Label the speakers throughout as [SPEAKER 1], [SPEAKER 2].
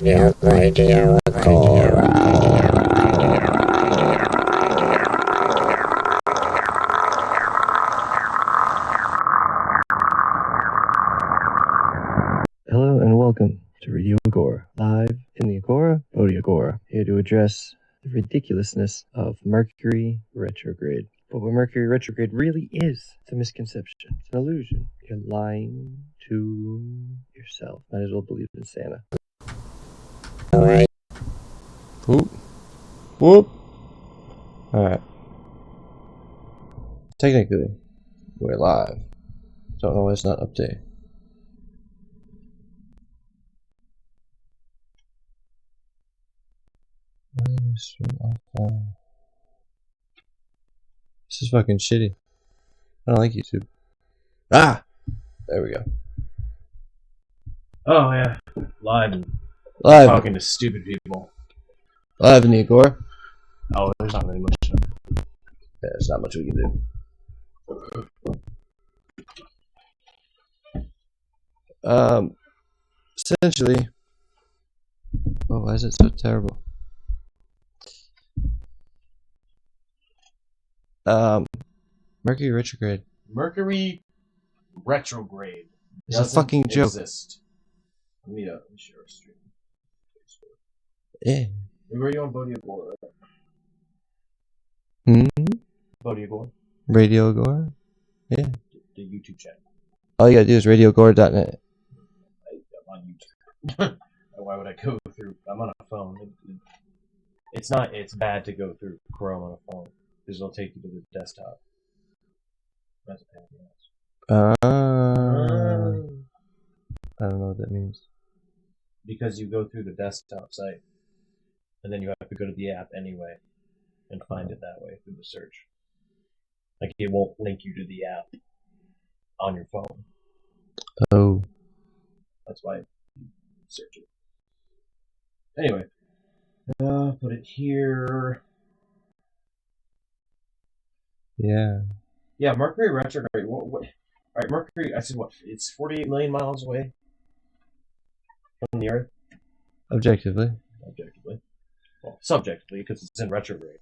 [SPEAKER 1] Radio Agora.
[SPEAKER 2] Hello and welcome to Radio Agora. Live in the Agora, Bodhi Agora, here to address the ridiculousness of Mercury Retrograde. But what Mercury Retrograde really is, it's a misconception. It's an illusion. You're lying to yourself. Might as well believe in Santa.
[SPEAKER 1] Alright.
[SPEAKER 2] Whoop. Whoop. Alright. Technically, we're live. Don't know why it's not updated. This is fucking shitty. I don't like YouTube. Ah! There we go.
[SPEAKER 3] Oh yeah, live talking to stupid people.
[SPEAKER 2] Live in the Agora.
[SPEAKER 3] Oh, there's not really much.
[SPEAKER 2] Yeah, there's not much we can do. Essentially. Oh, why is it so terrible? Mercury Retrograde.
[SPEAKER 3] Mercury Retrograde.
[SPEAKER 2] It's a fucking joke.
[SPEAKER 3] Exist. Let me share a stream.
[SPEAKER 2] Yeah.
[SPEAKER 3] Where are you on Bodhi Agora? Bodhi Agora?
[SPEAKER 2] Radio Agora? Yeah.
[SPEAKER 3] The YouTube channel.
[SPEAKER 2] All you gotta do is radioagora.net.
[SPEAKER 3] I'm on YouTube. Why would I go through? I'm on a phone. It's not. It's bad to go through Chrome on a phone because it'll take you to the desktop. That's a pain in the ass.
[SPEAKER 2] I don't know what that means.
[SPEAKER 3] Because you go through the desktop site, and then you have to go to the app anyway, and find it that way through the search. Like, it won't link you to the app on your phone.
[SPEAKER 2] Oh.
[SPEAKER 3] That's why you search it. Anyway, put it here.
[SPEAKER 2] Yeah.
[SPEAKER 3] Yeah, Mercury retrograde. What? All right, Mercury. I said what? It's 48 million miles away from the Earth.
[SPEAKER 2] Objectively.
[SPEAKER 3] Well, subjectively, because it's in retrograde.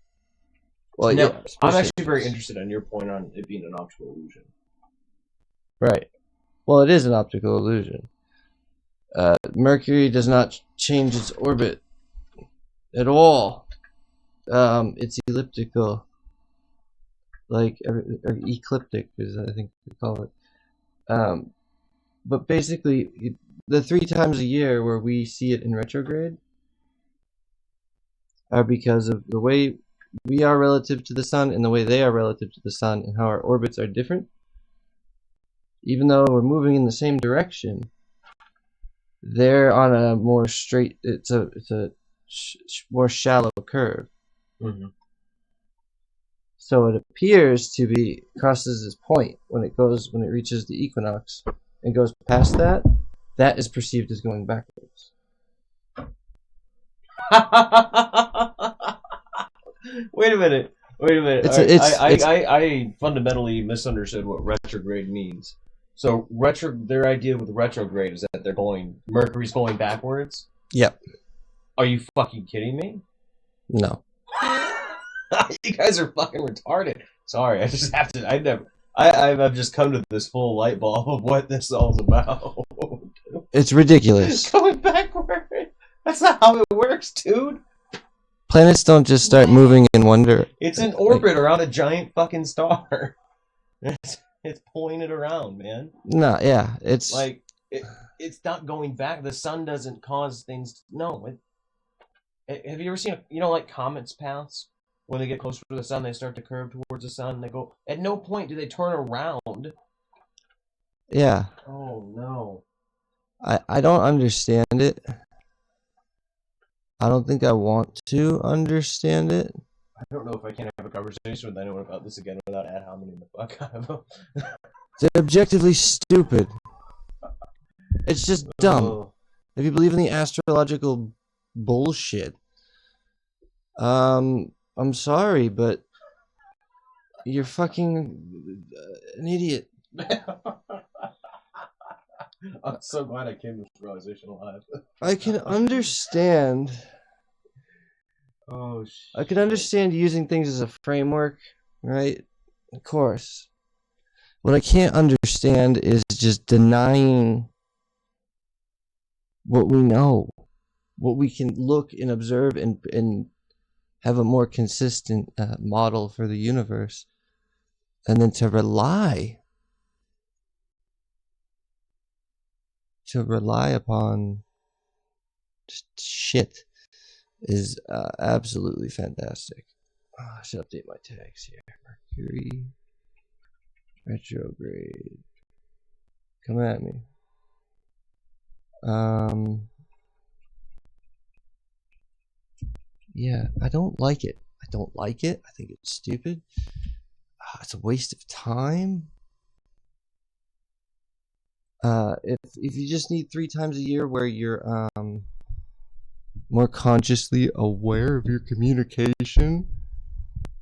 [SPEAKER 2] Well,
[SPEAKER 3] now,
[SPEAKER 2] yeah.
[SPEAKER 3] I'm actually very interested in your point on it being an optical illusion.
[SPEAKER 2] Right. Well, it is an optical illusion. Mercury does not change its orbit at all. It's elliptical. Like, or ecliptic, is I think we call it. But basically, the 3 times a year where we see it in retrograde are because of the way we are relative to the sun and the way they are relative to the sun and how our orbits are different. Even though we're moving in the same direction, they're on a more straight. It's a more shallow curve.
[SPEAKER 3] Mm-hmm.
[SPEAKER 2] So it appears to be crosses this point when it reaches the equinox and goes past that. That is perceived as going backwards.
[SPEAKER 3] Wait a minute. I fundamentally misunderstood what retrograde means. So their idea with retrograde is that Mercury's going backwards?
[SPEAKER 2] Yep.
[SPEAKER 3] Are you fucking kidding me?
[SPEAKER 2] No.
[SPEAKER 3] You guys are fucking retarded. Sorry, I just have to. I've just come to this full light bulb of what this all's about.
[SPEAKER 2] It's ridiculous.
[SPEAKER 3] Going backward. That's not how it works, dude.
[SPEAKER 2] Planets don't just start moving in one direction.
[SPEAKER 3] It's in orbit around a giant fucking star. It's pulling it around, man.
[SPEAKER 2] No, yeah, it's
[SPEAKER 3] like it's not going back. The sun doesn't cause things. No. Have you ever seen like comets paths? When they get closer to the sun, they start to curve towards the sun. They go. At no point do they turn around.
[SPEAKER 2] Yeah.
[SPEAKER 3] Oh no.
[SPEAKER 2] I don't understand it. I don't think I want to understand it.
[SPEAKER 3] I don't know if I can have a conversation with anyone about this again without ad hominem the fuck out of them.
[SPEAKER 2] It's objectively stupid. It's just dumb. If you believe in the astrological bullshit, I'm sorry, but you're fucking an idiot.
[SPEAKER 3] I'm so glad I came to this realization alive.
[SPEAKER 2] I can understand.
[SPEAKER 3] Oh shit.
[SPEAKER 2] I can understand using things as a framework, right? Of course. What I can't understand is just denying what we know, what we can look and observe and have a more consistent model for the universe, and then to rely upon just shit is absolutely fantastic. I should update my tags here. Mercury Retrograde. Come at me. Yeah, I don't like it. I don't like it. I think it's stupid. It's a waste of time. If you just need 3 times a year where you're more consciously aware of your communication.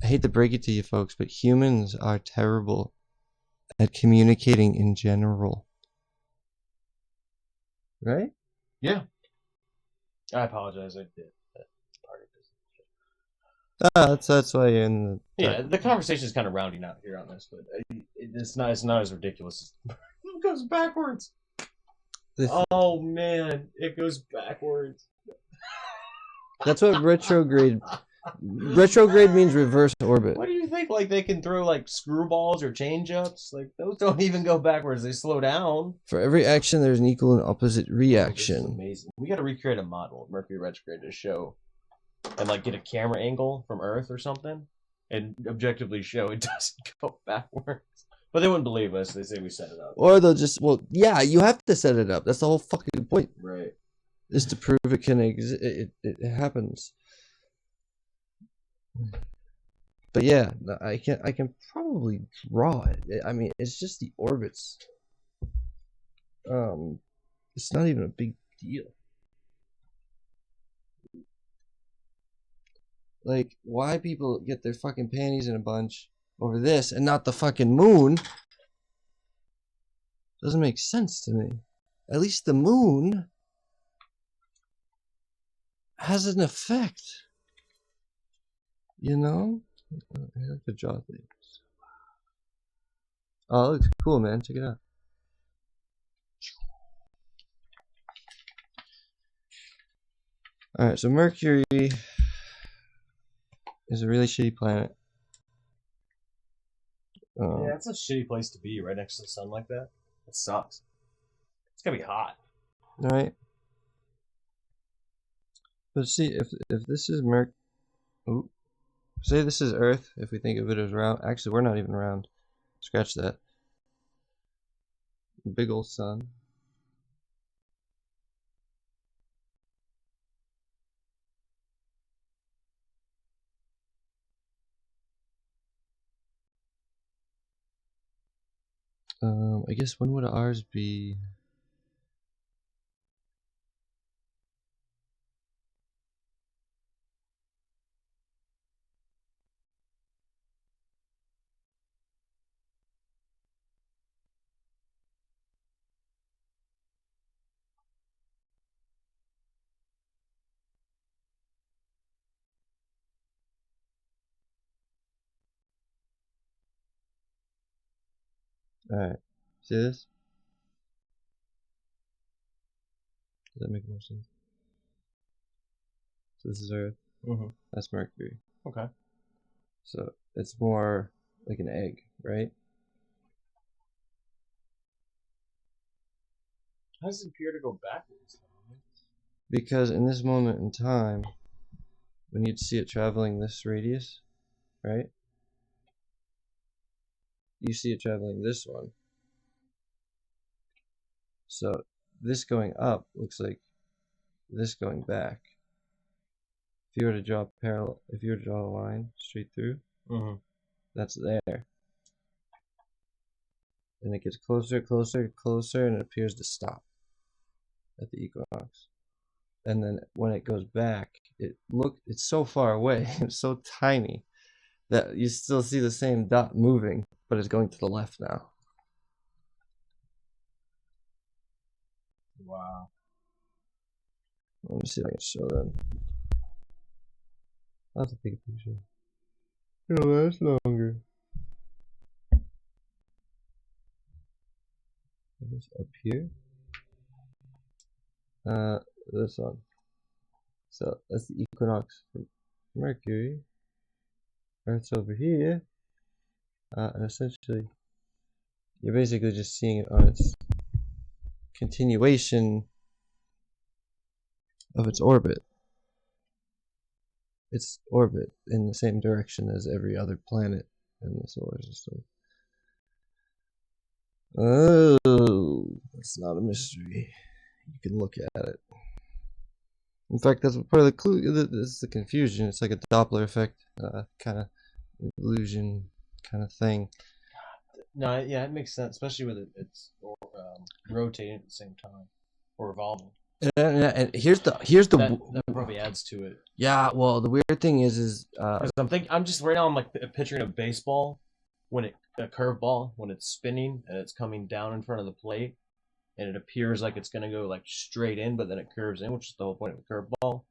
[SPEAKER 2] I hate to break it to you folks, but humans are terrible at communicating in general. Right?
[SPEAKER 3] Yeah. I apologize. I did. That's part of this.
[SPEAKER 2] That's why you're in the...
[SPEAKER 3] Yeah, the conversation is kind of rounding out here on this, but it's not as ridiculous. It goes backwards. Oh man, it goes backwards.
[SPEAKER 2] That's what retrograde means, reverse orbit.
[SPEAKER 3] What do you think? Like they can throw like screwballs or change ups? Like those don't even go backwards; they slow down.
[SPEAKER 2] For every action, there's an equal and opposite
[SPEAKER 3] This is
[SPEAKER 2] reaction.
[SPEAKER 3] amazing. We got to recreate a model of Mercury retrograde to show, and like get a camera angle from Earth or something, and objectively show it doesn't go backwards. But they wouldn't believe us. They say we set it up.
[SPEAKER 2] Or they'll just, well, yeah, you have to set it up. That's the whole fucking point.
[SPEAKER 3] Right.
[SPEAKER 2] Is to prove it can exist. It happens. But yeah, I can probably draw it. I mean, it's just the orbits. It's not even a big deal. Like, why people get their fucking panties in a bunch over this and not the fucking moon doesn't make sense to me. At least the moon has an effect. You know? I like to draw things. Oh, it looks cool, man. Check it out. Alright, so Mercury is a really shitty planet.
[SPEAKER 3] Yeah, it's a shitty place to be right next to the sun like that. It sucks. It's gonna be hot.
[SPEAKER 2] Right? But see, if this is say this is Earth, if we think of it as round. Actually, we're not even round. Scratch that. Big old sun. I guess when would ours be? Alright. See this? Does that make more sense? So this is Earth.
[SPEAKER 3] Mm-hmm.
[SPEAKER 2] That's Mercury.
[SPEAKER 3] Okay.
[SPEAKER 2] So it's more like an egg, right?
[SPEAKER 3] How does it appear to go backwards?
[SPEAKER 2] Because in this moment in time, when you'd see it traveling this radius, right? You see it traveling this one. So this going up looks like this going back. If you were to draw parallel, if you were to draw a line straight through, that's there. And it gets closer, closer, closer, and it appears to stop at the equinox. And then when it goes back, it's so far away, it's so tiny that you still see the same dot moving, but it's going to the left now.
[SPEAKER 3] Wow.
[SPEAKER 2] Let me see if I can show them. I'll have to take a picture. It'll last longer. It's up here. This one. So that's the equinox for Mercury. Earth's over here. And essentially, you're basically just seeing it on its continuation of its orbit. Its orbit in the same direction as every other planet in the solar system. Oh, it's not a mystery. You can look at it. In fact, that's part of the clue. This is the confusion. It's like a Doppler effect, kind of illusion, kind of thing.
[SPEAKER 3] No, yeah, it makes sense, especially with it's rotating at the same time or revolving.
[SPEAKER 2] And here's the
[SPEAKER 3] that probably adds to it.
[SPEAKER 2] Yeah, well, the weird thing is
[SPEAKER 3] because I'm just right now I'm like picturing a baseball when a curveball when it's spinning and it's coming down in front of the plate and it appears like it's gonna go like straight in, but then it curves in, which is the whole point of a curveball.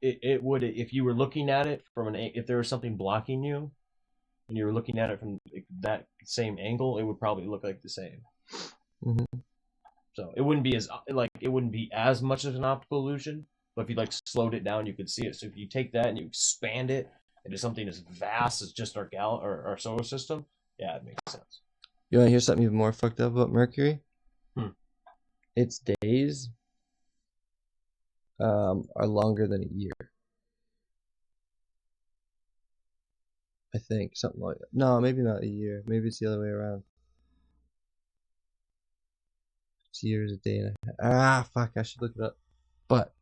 [SPEAKER 3] It would, if you were looking at it from if there was something blocking you and you were looking at it from that same angle, it would probably look like the same.
[SPEAKER 2] Mm-hmm.
[SPEAKER 3] So it wouldn't be as much of an optical illusion, but if you like slowed it down, you could see it. So if you take that and you expand it into something as vast as just our our solar system, yeah, it makes sense.
[SPEAKER 2] You want to hear something even more fucked up about Mercury? Its days are longer than a year. I think something like that. No, maybe not a year. Maybe it's the other way around. It's a year is a day and a half. Fuck! I should look it up. But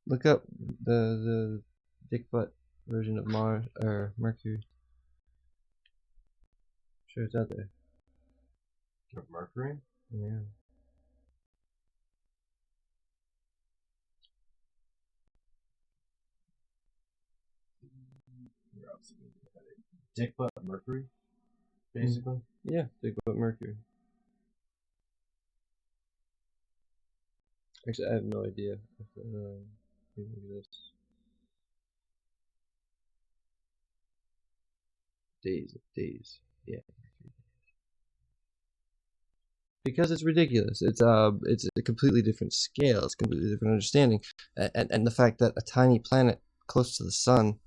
[SPEAKER 2] look up the dick butt version of Mars or Mercury. I'm sure it's out there.
[SPEAKER 3] Mercury?
[SPEAKER 2] Yeah.
[SPEAKER 3] Dick butt Mercury, basically.
[SPEAKER 2] Yeah, dick butt Mercury. Actually, I have no idea. Days. Yeah. Because it's ridiculous. It's a completely different scale. It's a completely different understanding, and the fact that a tiny planet close to the sun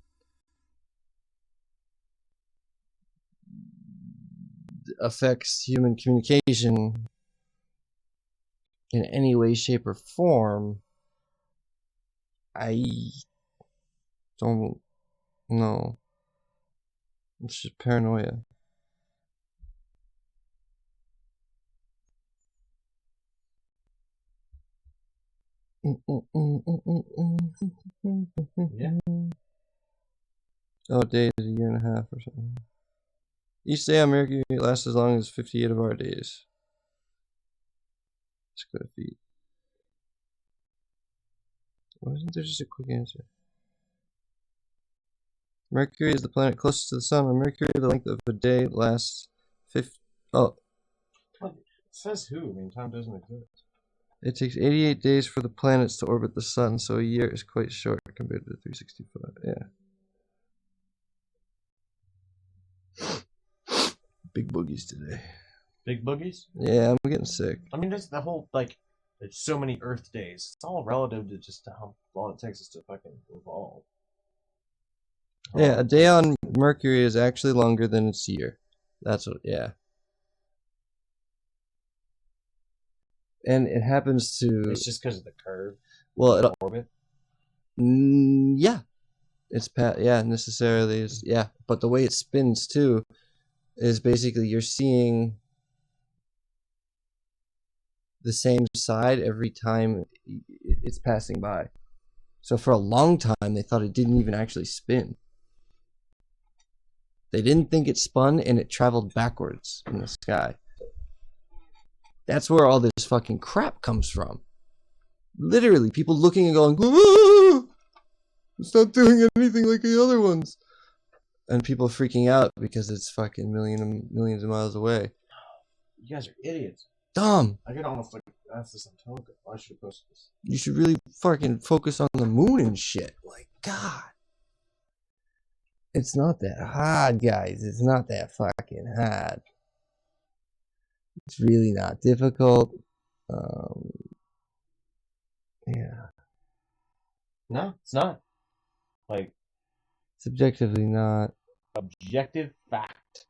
[SPEAKER 2] affects human communication in any way, shape, or form, I don't know. It's just paranoia.
[SPEAKER 3] Yeah.
[SPEAKER 2] Oh, days, a year and a half or something. Each day on Mercury lasts as long as 58 of our days. Square feet. Why isn't there just a quick answer? Mercury is the planet closest to the sun. On Mercury, the length of a day lasts 50. Oh.
[SPEAKER 3] It says who? I mean, time doesn't exist.
[SPEAKER 2] It takes 88 days for the planets to orbit the sun, so a year is quite short compared to 365. Yeah. Big boogies today.
[SPEAKER 3] Big boogies?
[SPEAKER 2] Yeah, I'm getting sick.
[SPEAKER 3] I mean, that's the whole, like, there's so many Earth days. It's all relative to just how long it takes us to fucking evolve.
[SPEAKER 2] Yeah, a day on Mercury is actually longer than its year. That's what, yeah. And it happens to...
[SPEAKER 3] It's just because of the curve.
[SPEAKER 2] Well,
[SPEAKER 3] the orbit.
[SPEAKER 2] Yeah. It's yeah, necessarily is, yeah. But the way it spins too is basically you're seeing the same side every time it's passing by. So for a long time, they thought it didn't even actually spin. They didn't think it spun, and it traveled backwards in the sky. That's where all this fucking crap comes from. Literally, people looking and going, "Ah, it's not doing anything like the other ones." And people freaking out because it's fucking millions of miles away.
[SPEAKER 3] You guys are idiots.
[SPEAKER 2] Dumb.
[SPEAKER 3] I get almost like That's just I'm telling you. Why should I post this?
[SPEAKER 2] You should really fucking focus on the moon and shit. Like, God. It's not that hard, guys. It's not that fucking hard. It's really not difficult. Yeah.
[SPEAKER 3] No, it's not. Like,
[SPEAKER 2] Subjectively not.
[SPEAKER 3] objective fact.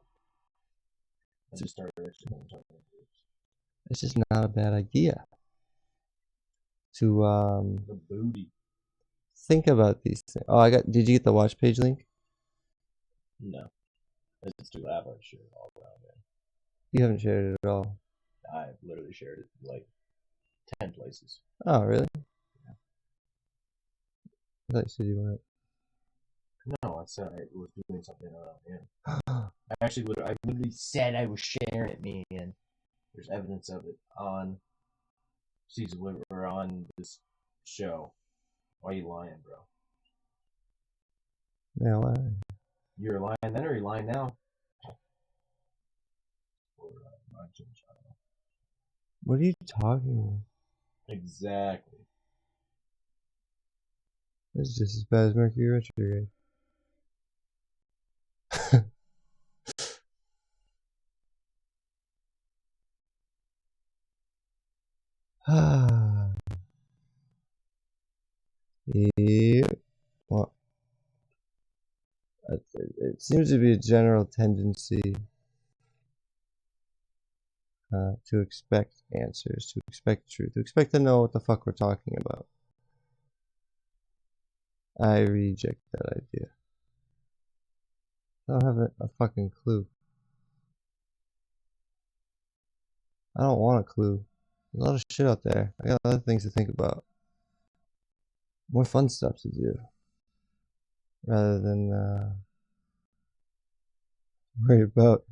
[SPEAKER 3] I just started actually talking about this.
[SPEAKER 2] It's just not a bad idea to
[SPEAKER 3] The booty.
[SPEAKER 2] think about these things. Oh, did you get the watch page link?
[SPEAKER 3] No. It's too loud. I share it all around there.
[SPEAKER 2] You haven't shared it at all.
[SPEAKER 3] I literally shared it like 10 places.
[SPEAKER 2] Oh, really? Yeah. I thought you said you weren't.
[SPEAKER 3] No, I said I was doing something around here. I literally said I was sharing it, man. There's evidence of it on season or on this show. Why are you lying, bro?
[SPEAKER 2] Yeah, why?
[SPEAKER 3] You're lying then, or you're lying now?
[SPEAKER 2] What are you talking about?
[SPEAKER 3] Exactly.
[SPEAKER 2] This is just as bad as Mercury Retrograde. Yeah. Well, it seems to be a general tendency to expect answers, to expect truth, to expect to know what the fuck we're talking about. I reject that idea. I don't have a fucking clue. I don't want a clue. There's a lot of shit out there. I got other things to think about. More fun stuff to do. Rather than worry about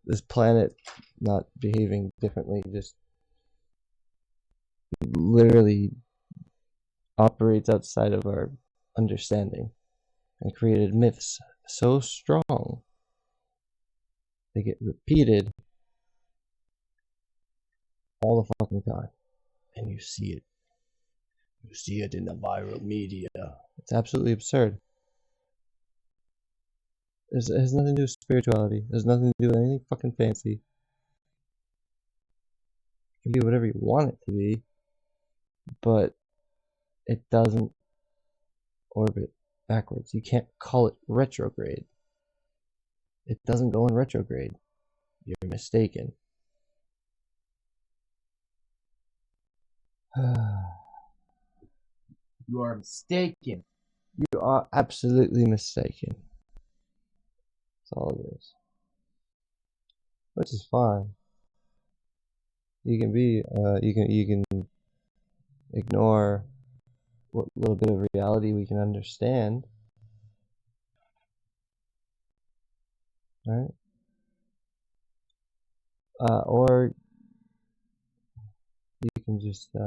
[SPEAKER 2] this planet not behaving differently. Just literally operates outside of our understanding and created myths so strong they get repeated all the fucking time, and you see it in the viral media. It's absolutely absurd. It has nothing to do with spirituality. It has nothing to do with anything fucking fancy. It can be whatever you want it to be, but it doesn't orbit backwards. You can't call it retrograde. It doesn't go in retrograde. You're mistaken.
[SPEAKER 3] You are mistaken.
[SPEAKER 2] You are absolutely mistaken. That's all it is. Which is fine. You can be, you can ignore what little bit of reality we can understand. Right? Or you can just do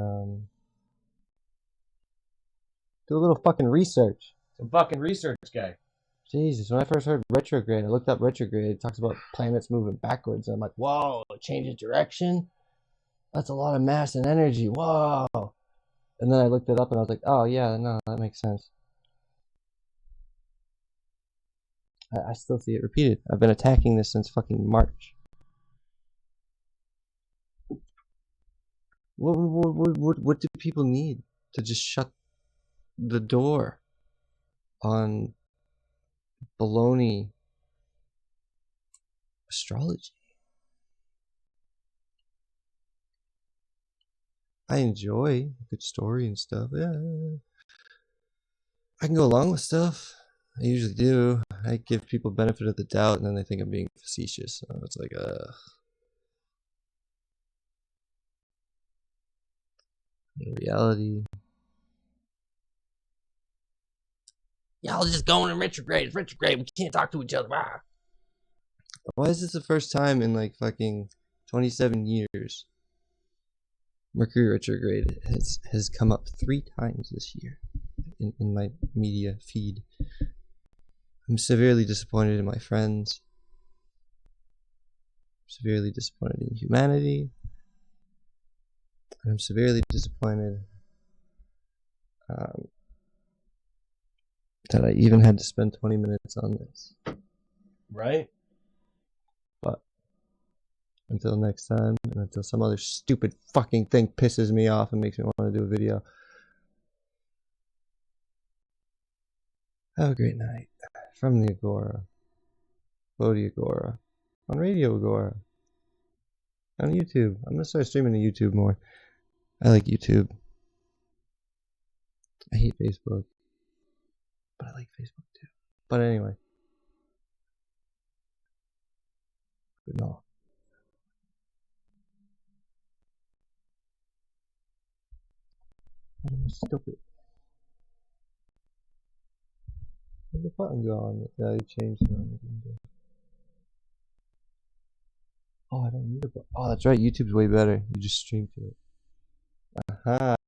[SPEAKER 2] a little fucking research.
[SPEAKER 3] Some fucking research guy.
[SPEAKER 2] Jesus, when I first heard retrograde, I looked up retrograde. It talks about planets moving backwards. And I'm like, whoa, a change of direction? That's a lot of mass and energy. Whoa. And then I looked it up and I was like, oh, yeah, no, that makes sense. I still see it repeated. I've been attacking this since fucking March. What do people need to just shut the door on baloney astrology? I enjoy a good story and stuff. Yeah. I can go along with stuff. I usually do. I give people benefit of the doubt and then they think I'm being facetious. So it's like, in reality, y'all just going in retrograde. It's retrograde. We can't talk to each other. Ah. Why is this the first time in like fucking 27 years? Mercury Retrograde has come up 3 times this year in my media feed. I'm severely disappointed in my friends. Severely disappointed in humanity. I'm severely disappointed that I even had to spend 20 minutes on this.
[SPEAKER 3] Right?
[SPEAKER 2] But until next time, and until some other stupid fucking thing pisses me off and makes me want to do a video, have a great night. From the Agora. Bodhi Agora. On Radio Agora. On YouTube. I'm going to start streaming to YouTube more. I like YouTube. I hate Facebook. But I like Facebook too. But anyway. Good night. I'm stupid. Where'd the button go on it? Yeah, you changed it on it. Oh, I don't need a button. Oh, that's right. YouTube's way better. You just stream to it. Aha.